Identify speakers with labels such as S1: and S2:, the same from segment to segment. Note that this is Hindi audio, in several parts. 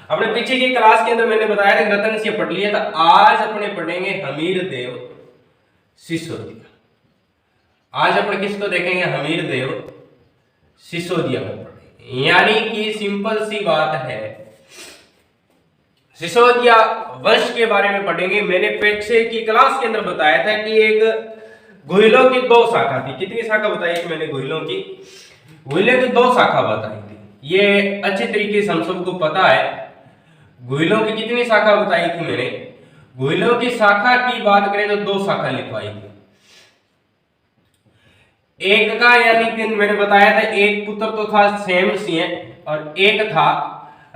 S1: अपने पीछे की क्लास के अंदर मैंने बताया था रतन सिंह पढ़ लिया था। आज अपने पढ़ेंगे हमीर देव सिसोदिया। आज अपने किसको देखेंगे? हमीर देव सिसोदिया को पढ़ेंगे। यानी कि सिंपल सी बात है, सिसोदिया वंश के बारे में पढ़ेंगे। मैंने पीछे की क्लास के अंदर बताया था कि एक गुहिलों की दो शाखा थी। कितनी शाखा बताई थी मैंने? गुहिलों की दो शाखा बताई थी। ये अच्छे तरीके से हम सबको पता है। गुहिलों की कितनी शाखा बताई थी मैंने? गुहिलों की शाखा की बात करें तो दो शाखा लिखवाई थी। एक का यानी कि मैंने बताया था एक पुत्र तो था सेम सिंह और एक था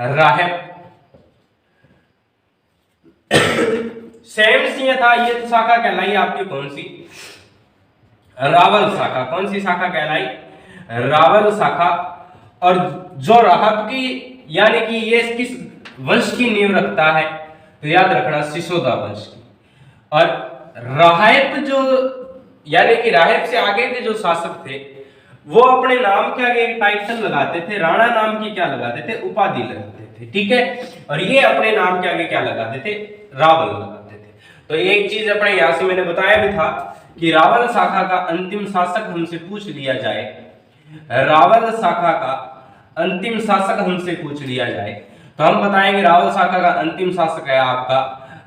S1: राहिब। सेम सिंह था, ये तो शाखा कहलाई आपकी कौन सी? रावल शाखा। कौन सी शाखा कहलाई? रावल शाखा। और जो राहिब की यानी कि ये किस वंश की नींव रखता है? तो याद रखना सिसोदा वंश की। और राहिब जो यानी कि राहिब से आगे के जो शासक थे वो अपने नाम के आगे एक टाइटल लगाते थे। राणा नाम की क्या लगाते थे? उपाधि लगाते थे, ठीक है। और ये अपने नाम के आगे क्या लगाते थे? रावल लगाते थे। तो एक चीज अपने यहां से मैंने बताया भी था कि रावल शाखा का अंतिम शासक हमसे पूछ लिया जाए, रावल शाखा का अंतिम शासक हमसे पूछ लिया जाए तो हम बताएंगे रावल शाखा का अंतिम शासक है आपका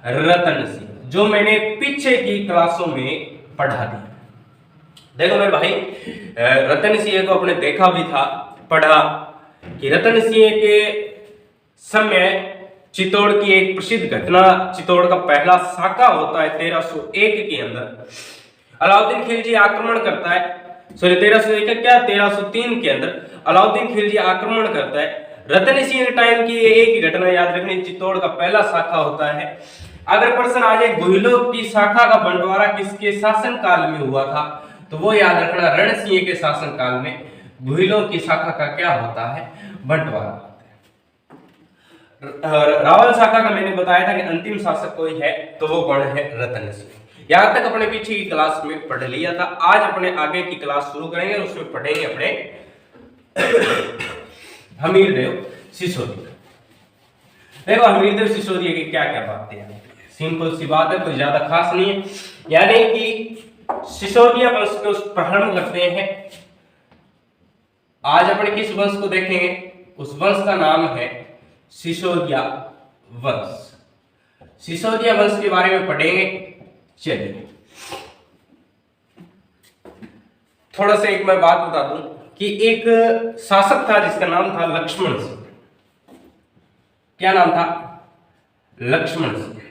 S1: रतन सिंह, जो मैंने पीछे की क्लासों में पढ़ा दिया। देखो मेरे भाई, रतन सिंह को अपने देखा भी था, पढ़ा कि रतन सिंह के समय चित्तौड़ की एक प्रसिद्ध घटना, चित्तौड़ का पहला साका होता है 1301 के अंदर। अलाउद्दीन खिलजी आक्रमण करता है, सॉरी 1301 क्या 1303 के अंदर अलाउद्दीन खिलजी आक्रमण करता है। रतन सिंह टाइम की एक ही घटना याद रखनी, चित्तौड़ का पहला शाखा होता है। अगर प्रश्न आ जाए गुहिलों की शाखा का बंटवारा किसके शासन काल में हुआ था, तो वो याद रखना रण सिंह के शासन काल में गुहिलों की शाखा का क्या होता है? बंटवारा होता है। रावल शाखा का मैंने बताया था कि अंतिम शासक कोई है तो वो कौन है? रतन सिंह। यहां तक अपने पीछे की क्लास में पढ़ लिया था। आज अपने आगे की क्लास शुरू करेंगे और उसमें पढ़ेंगे अपने हमीर देव सिसोदिया। देखो हमीर देव सिसोदिया की क्या क्या बातें हैं, सिंपल सी बात है, कोई ज्यादा खास नहीं है। यानी कि सिसोदिया वंश को प्रारंभ करते हैं। आज अपने किस वंश को देखेंगे? उस वंश का नाम है सिसोदिया वंश। सिसोदिया वंश के बारे में पढ़ेंगे। चलिए थोड़ा सा एक मैं बात बता दूं कि एक शासक था जिसका नाम था लक्ष्मण सिंह। क्या नाम था? लक्ष्मण सिंह।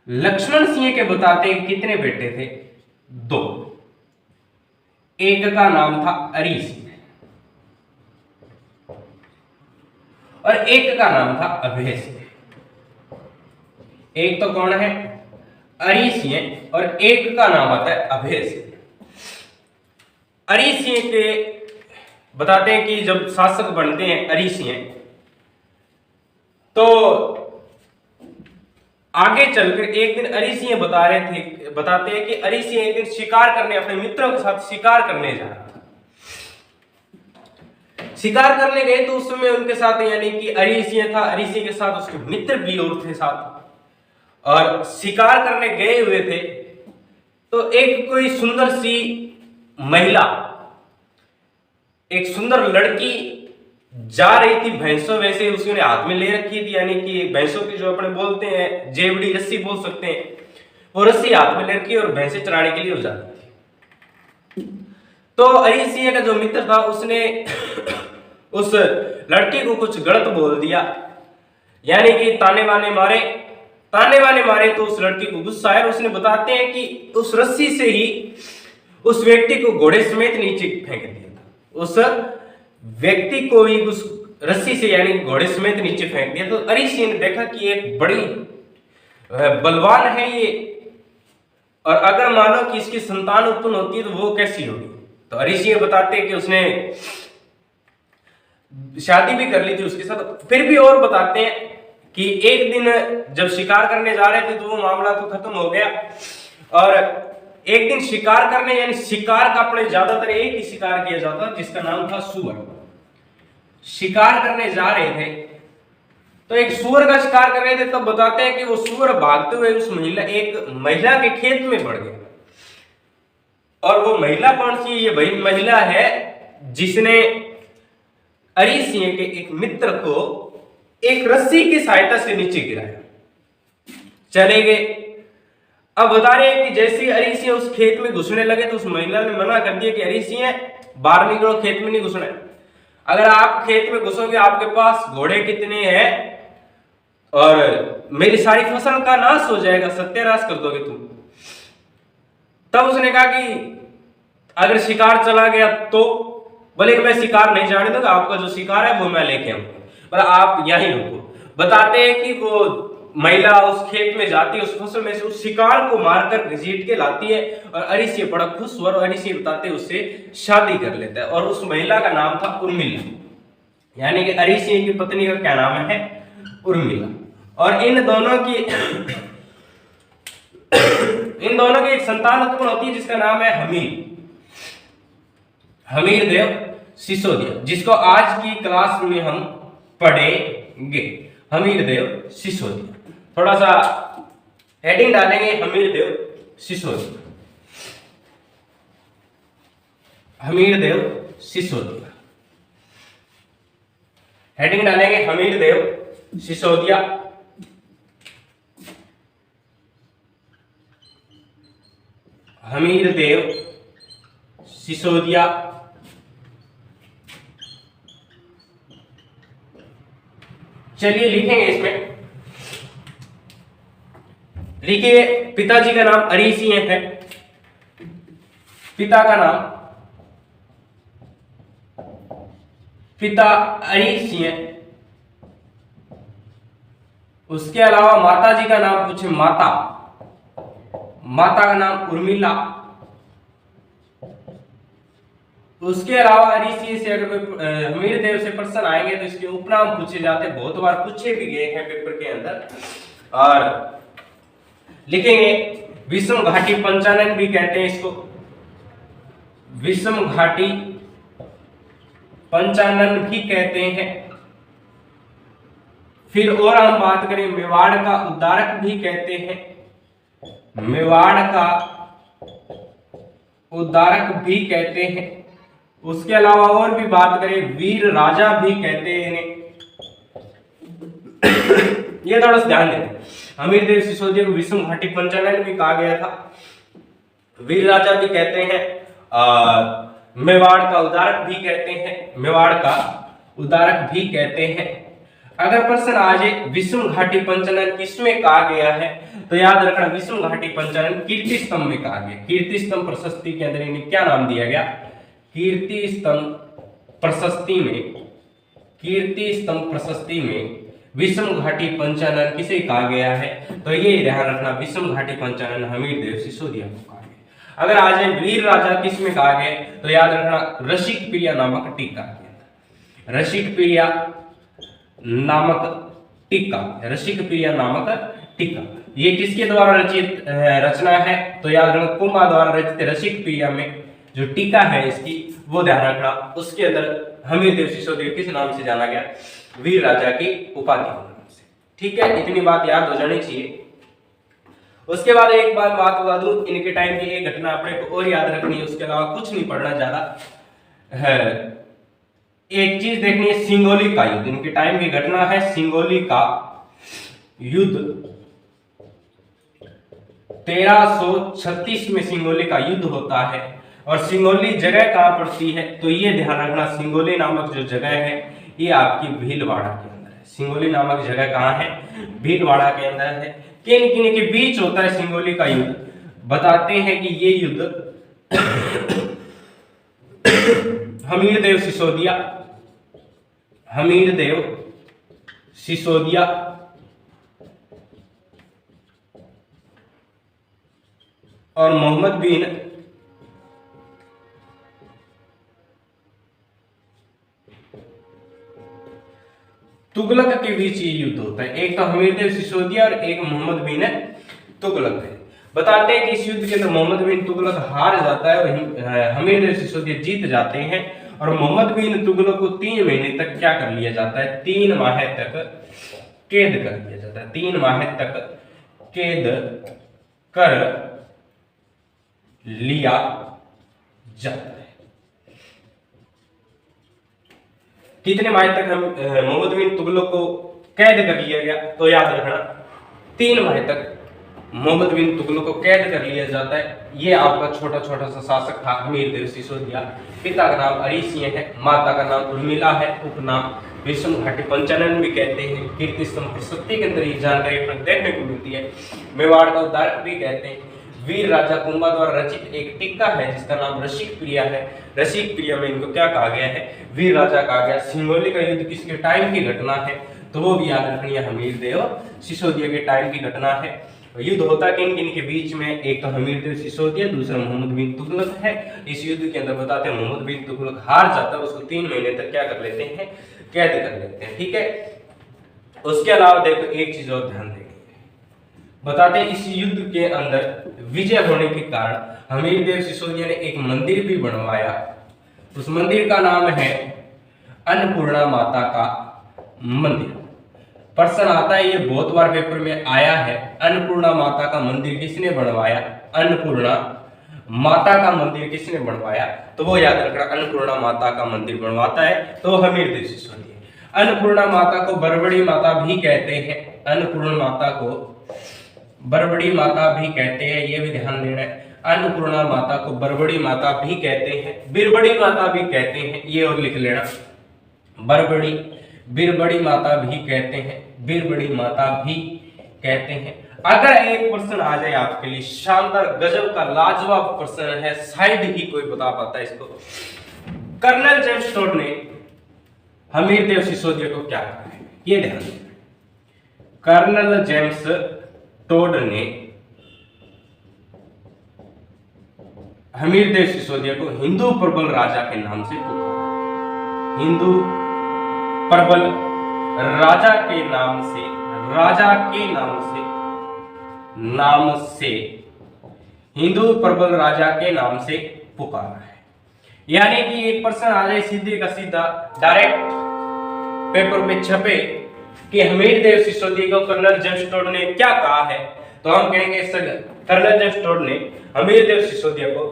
S1: लक्ष्मण सिंह के बताते हैं कितने बेटे थे? दो। एक का नाम था अरी सिंह और एक का नाम था अभय सिंह। एक तो कौन है? अरी सिंह और एक का नाम आता है अभय सिंह। अरी सिंह के बताते हैं कि जब शासक बनते हैं अरी सिंह, तो आगे चलकर एक दिन अरी सिंह बताते हैं कि अरी सिंह एक दिन शिकार करने अपने मित्रों के साथ शिकार करने जा रहा था। शिकार करने गए तो उस समय उनके साथ यानी कि अरी सिंह था, अरी सिंह के साथ उसके मित्र भी और थे साथ, और शिकार करने गए हुए थे। तो एक कोई सुंदर सी महिला, एक सुंदर लड़की जा रही थी भैंसों, वैसे उसने हाथ में ले रखी थी, यानी कि भैंसों की जो अपने बोलते हैं जेवड़ी रस्सी बोल सकते हैं, वो रस्सी हाथ में ले रखी और भैंसे चराने के लिए हो जाती थी। तो अरी सिंह का जो मित्र था उसने उस लड़की को कुछ गलत बोल दिया, यानी कि ताने वाने मारे तो उस लड़की को गुस्सा आया और उसने बताते हैं कि उस रस्सी से ही उस व्यक्ति को घोड़े समेत नीचे फेंक दिया था। उस व्यक्ति को ही उस रस्सी से यानी घोड़े समेत नीचे फेंक दिया। तो अरी सिंह ने देखा कि एक बड़ी बलवान है ये, और अगर मानो कि इसकी संतान उत्पन्न होती है तो वो कैसी होगी। तो अरी सिंह बताते हैं कि उसने शादी भी कर ली थी उसके साथ। फिर भी और बताते हैं कि एक दिन जब शिकार करने जा रहे थे तो वो मामला तो खत्म हो गया, और एक दिन शिकार करने यानी शिकार का अपने ज्यादातर एक ही शिकार किया जाता जिसका नाम था सुअर। शिकार करने जा रहे थे, तो एक सुअर का शिकार कर रहे थे, तब बताते हैं कि वो सुअर भागते हुए उस एक महिला के खेत में पड़ गया। और वो महिला कौन सी? ये वही महिला है जिसने अरी सिंह के एक मित्र को एक रस्सी की सहायता से नीचे गिराया, चले गए। अब बता रहे हैं कि जैसे अरी सिंह उस खेत में घुसने लगे तो उस महिला ने मना कर दिया कि अरी सिंह बाहर निकलो, खेत में नहीं घुसना है। अगर आप खेत में घुसोगे, आपके पास घोड़े कितने हैं और मेरी सारी फसल का नाश हो जाएगा, सत्यानाश कर दोगे तुम। तब उसने कहा कि अगर शिकार चला गया तो, बोले कि मैं शिकार नहीं जाने दूंगा, आपका जो शिकार है वो मैं लेके आऊंगा, पर आप यहीं रुको। बताते हैं कि वो महिला उस खेत में जाती है, उस फसल में से उस शिकार को मारकर घसीट के लाती है और अरी सिंह बड़ा खुश हुआ और अरी सिंह बताते उससे शादी कर लेता है। और उस महिला का नाम था उर्मिला, यानी कि अरी सिंह की पत्नी का क्या नाम है? उर्मिला। और इन दोनों की एक संतान उत्पन्न होती है जिसका नाम है हमीर देव सिसोदिया, जिसको आज की क्लास में हम पढ़ेंगे। हमीर देव सिसोदिया, थोड़ा सा हेडिंग डालेंगे, हमीर देव सिसोदिया, हमीर देव सिसोदिया, हेडिंग डालेंगे हमीर देव सिसोदिया। हमीर देव सिसोदिया चलिए लिखेंगे इसमें। लिखिए, पिताजी का नाम अरी सिंह है, पिता का नाम पिता अरी सिंह। उसके अलावा माता जी का नाम पूछे, माता का नाम उर्मिला। उसके अलावा अरी सिंह से अगर हमीर देव से प्रश्न आएंगे तो इसके उपनाम पूछे जाते, बहुत बार पूछे भी गए हैं पेपर के अंदर। और लिखेंगे विषम घाटी पंचानन भी कहते हैं इसको, विषम घाटी पंचानन भी कहते हैं। फिर और हम बात करें, मेवाड़ का उद्धारक भी कहते हैं, मेवाड़ का उद्धारक भी कहते हैं। उसके अलावा और भी बात करें, वीर राजा भी कहते हैं। ये थोड़ा सा ध्यान दें, हमीर देव सिसोदिया को विषम घाटी पंचानन भी कहा गया था, वीर राजा भी कहते हैं, मेवाड़ का उद्धारक भी कहते हैं, मेवाड़ का उद्धारक भी कहते हैं। अगर प्रश्न आ जाए विषम घाटी पंचानन किसमें कहा गया है, तो याद रखना विषम घाटी पंचानन कीर्ति स्तंभ में कहा गया। कीर्ति स्तंभ प्रशस्ति के अंदर इन्हें क्या नाम दिया गया? कीर्ति स्तंभ प्रशस्ति में, कीर्ति स्तंभ प्रशस्ति में विषम घाटी पंचानन किसे कहा गया है? तो ये ध्यान रखना, विषम घाटी पंचानन हमीर देव सिसोदिया को कहा गया। अगर आ जाए वीर राजा किसमें कहा गया, तो याद रखना रसिक प्रिया नामक टीका के अंदर, रसिक प्रिया नामक टीका, रसिक प्रिया नामक टीका। ये किसके द्वारा रचित रचना है? तो याद रखना कुमा द्वारा रचित रसिक प्रिया में जो टीका है इसकी, वो ध्यान रखना। उसके अंदर हमीर देव सिसोदिया किस नाम से जाना गया? वीर राजा की उपाधि के नाम से। ठीक है, इतनी बात याद हो जानी चाहिए। उसके बाद एक बात बता दूं, इनके टाइम की एक घटना अपने को और याद रखनी है, उसके अलावा कुछ नहीं पढ़ना ज्यादा है। एक चीज देखनी है, सिंगोली का युद्ध। इनके टाइम की घटना है सिंगोली का युद्ध। 1336 में सिंगोली का युद्ध होता है। और सिंगोली जगह कहां पड़ती है? तो ये ध्यान रखना, सिंगोली नामक जो जगह है ये आपकी भीलवाड़ा के अंदर है। सिंगोली नामक जगह कहां है? भीलवाड़ा के अंदर है। किन किन के बीच होता है सिंगोली का युद्ध? बताते हैं कि ये युद्ध हमीर देव सिसोदिया, हमीर देव सिसोदिया और मोहम्मद बिन तुगलक के बीच ये युद्ध होता है। एक तो हमीर देव सिसोदिया और एक मोहम्मद बिन तुगलक है। बताते हैं कि इस युद्ध के अंदर मोहम्मद बिन तुगलक हार जाता है और हमीर देव सिसोदिया जीत जाते हैं। और मोहम्मद बिन तुगलक को 3 महीने तक क्या कर लिया जाता है, 3 माह तक कैद कर लिया जाता है, 3 माह तक कैद कर लिया जाता है। कितने माह तक हम मोहम्मद बिन तुगलक को कैद कर लिया गया, तो याद रखना 3 माह तक मोहम्मद बिन तुगलक को कैद कर लिया जाता है। ये आपका छोटा छोटा सा शासक था हमीर देव सिसोदिया। पिता का नाम अरिसिंह है, माता का नाम उर्मिला है, उपनाम विषम घाटी पंचानन भी कहते हैं। कीर्ति स्तंभ प्रशस्ति के अंदर ये जानकारी देखने को मिलती है। मेवाड़ का उद्धारक भी कहते हैं। वीर राजा कुंभा द्वारा रचित एक टीका है जिसका नाम रसिक प्रिया है। रसिक प्रिया में इनको क्या कहा गया है, वीर राजा कहा गया। सिंगोली का युद्ध किसके टाइम की घटना है, तो वो भी याद रखनी है, हमीर देव सिसोदिया के टाइम की घटना है। युद्ध होता किन किन के बीच में, एक तो हमीर देव सिसोदिया, दूसरा मोहम्मद बिन तुगलक है। इस युद्ध के अंदर बताते हैं मोहम्मद बिन तुगलक हार जाता है, उसको 3 महीने तक क्या कर लेते हैं, कैद कर लेते हैं। ठीक है, उसके अलावा देखो एक चीज और ध्यान देंगे, बताते हैं इस युद्ध के अंदर विजय होने के कारण हमीर देव सिसोदिया ने एक मंदिर भी बनवाया। उस मंदिर का नाम है अन्नपूर्णा माता का मंदिर। प्रश्न आता है, ये बहुत बार पेपर में आया है, अन्नपूर्णा माता का मंदिर किसने बनवाया, अन्नपूर्णा माता का मंदिर किसने बनवाया, तो वो याद रखना अन्नपूर्णा माता का मंदिर बनवाता है तो हमीर देव सिसोदिया। अन्नपूर्णा माता को बरबड़ी माता भी कहते हैं, अन्नपूर्णा माता को बरबड़ी माता भी कहते हैं, ये भी ध्यान देना है। अन्नपूर्णा माता को बरबड़ी माता भी कहते हैं, बिरबड़ी माता भी कहते हैं, ये और लिख लेना, बरबड़ी बिरबड़ी माता भी कहते हैं, बिरबड़ी माता भी कहते हैं। अगर एक प्रश्न आ जाए आपके लिए, शानदार गजब का लाजवाब प्रश्न है, शायद ही कोई बता पाता है इसको। कर्नल जेम्स टोड ने हमीर देव सिसोदिया को क्या कहा है, ये ध्यान देना। कर्नल जेम्स टोड ने हमीर देव सिसोदिया को हिंदू प्रबल राजा के नाम से पुकारा। हिंदू प्रबल राजा के नाम से, राजा के नाम से हिंदू प्रबल राजा के नाम से पुकारा है। यानी कि एक प्रश्न आ जाए सीधे का सीधा डायरेक्ट पेपर में छपे कि हमीर देव सिसोदिया को कर्नल जेम्स टोड ने क्या कहा है, तो हम कहेंगे कर्नल जेम्स टोड ने हमीर देव सिसोदिया को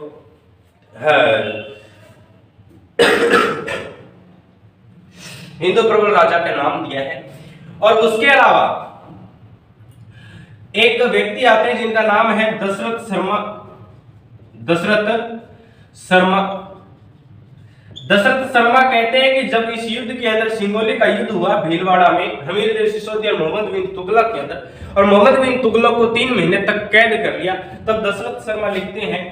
S1: हिंदू प्रबल राजा का नाम दिया है। और उसके अलावा एक व्यक्ति आते हैं जिनका नाम है दशरथ शर्मा। दशरथ शर्मा कहते हैं कि जब इस युद्ध के अंदर सिंगोली का युद्ध हुआ भीलवाड़ा में हमीर देव सिसोदिया और मोहम्मद बिन तुगलक के अंदर, और मोहम्मद बिन तुगलक को 3 महीने तक कैद कर लिया, तब दशरथ शर्मा लिखते हैं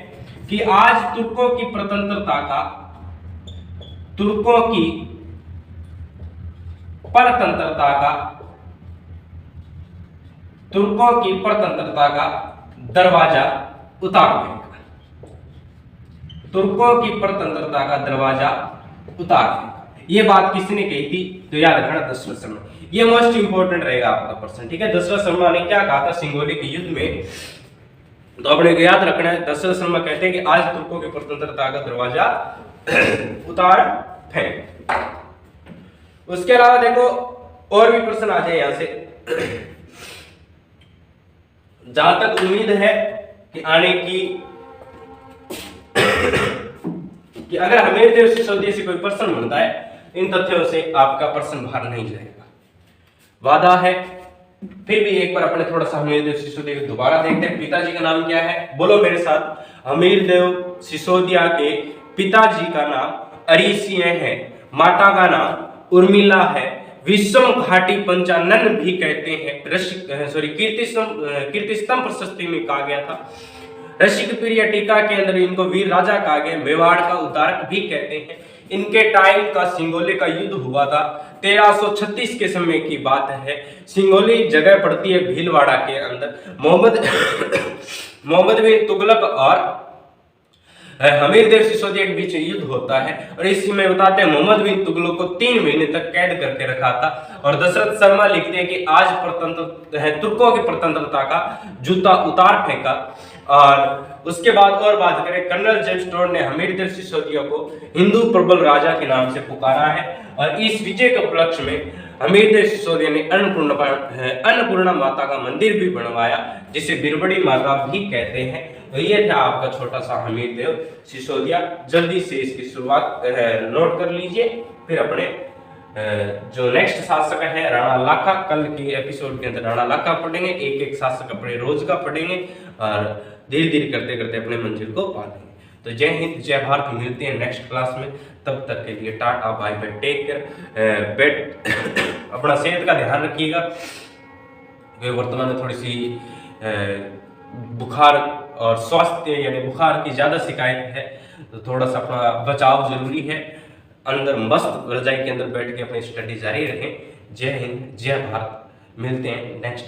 S1: कि आज तुर्कों की परतंत्रता का दरवाजा उतार देगा। तुर्कों की परतंत्रता का दरवाजा उतार देगा। ये बात किसने कही थी, तो याद रखना दशरथ शर्मा। ये मोस्ट इंपोर्टेंट रहेगा आपका प्रश्न। ठीक है, दशरथ शर्मा ने क्या कहा था सिंगोली के युद्ध में, तो अपने को याद रखना है। दशरथ शर्मा कहते हैं कि आज तुर्कों की परतंत्रता का दरवाजा उतार फेंक। उसके अलावा देखो और भी प्रश्न आ जाए यहां से, जहां तक उम्मीद है कि आने की कि अगर हमीर देव सिसोदिया से कोई प्रश्न बनता है, इन तथ्यों से आपका प्रश्न बाहर नहीं जाएगा, वादा है। फिर भी एक बार अपने थोड़ा सा हमीर देव सिसोदिया को दोबारा देखते हैं। पिताजी का नाम क्या है, बोलो मेरे साथ, हमीर देव सिसोदिया के पिताजी का नाम अरिसिंह है, माता का नाम उर्मिला है, विषम घाटी पंचानन भी कहते हैं, कीर्ति स्तंभ प्रशस्ति में कहा गया था। रसिक प्रिय टीका के अंदर इनको वीर राजा कहा गया, मेवाड़ का उद्धारक भी कहते हैं। इनके टाइम का सिंगोली का युद्ध हुआ था 1336 के समय की बात है। सिंगोली जगह पड़ती है भीलवाड़ा के अंदर। मोहम्मद बिन तुगलक और हमीर देव सिसोदिया के बीच युद्ध होता है, और इसी में बताते हैं मोहम्मद बिन तुगलक को 3 महीने तक कैद करके रखा था। और दशरथ शर्मा लिखते हैं कि आज तुर्कों की प्रतंत्रता का जूता उतार फेंका। और उसके बाद और बात करें, कर्नल जेम्स टोड ने हमीरपुर सिसोदिया को हिंदू प्रबल राजा के नाम से पुकारा है और इस विजय के उपलक्ष्य में हमीरपुर सिसोदिया ने अन्नपूर्णा माता का मंदिर भी बनवाया, जिसे बिरबड़ी माता भी कहते हैं। तो ये था आपका छोटा सा हमीरदेव सिसोदिया। जल्दी से इसकी शुरुआत नोट कर लीजिए, फिर अपने जो नेक्स्ट शासक है राणा लाखा, कल के एपिसोड के अंदर राणा लाखा पढ़ेंगे, एक एक शासक अपने रोज का पढ़ेंगे और धीरे धीरे करते करते अपने मंजिल को पा लेंगे। तो जय हिंद जय भारत, मिलते हैं नेक्स्ट क्लास में, तब तक के लिए tata bye bye, take care, बेट अपना सेहत का ध्यान रखिएगा। वर्तमान में थोड़ी सी बुखार और स्वास्थ्य यानी बुखार की ज़्यादा शिकायत है, तो थोड़ा सा अपना बचाव जरूरी है। अंदर मस्त रजाई के अंदर बैठ के अपनी स्टडी जारी रखें। जय हिंद जय भारत, मिलते हैं नेक्स्ट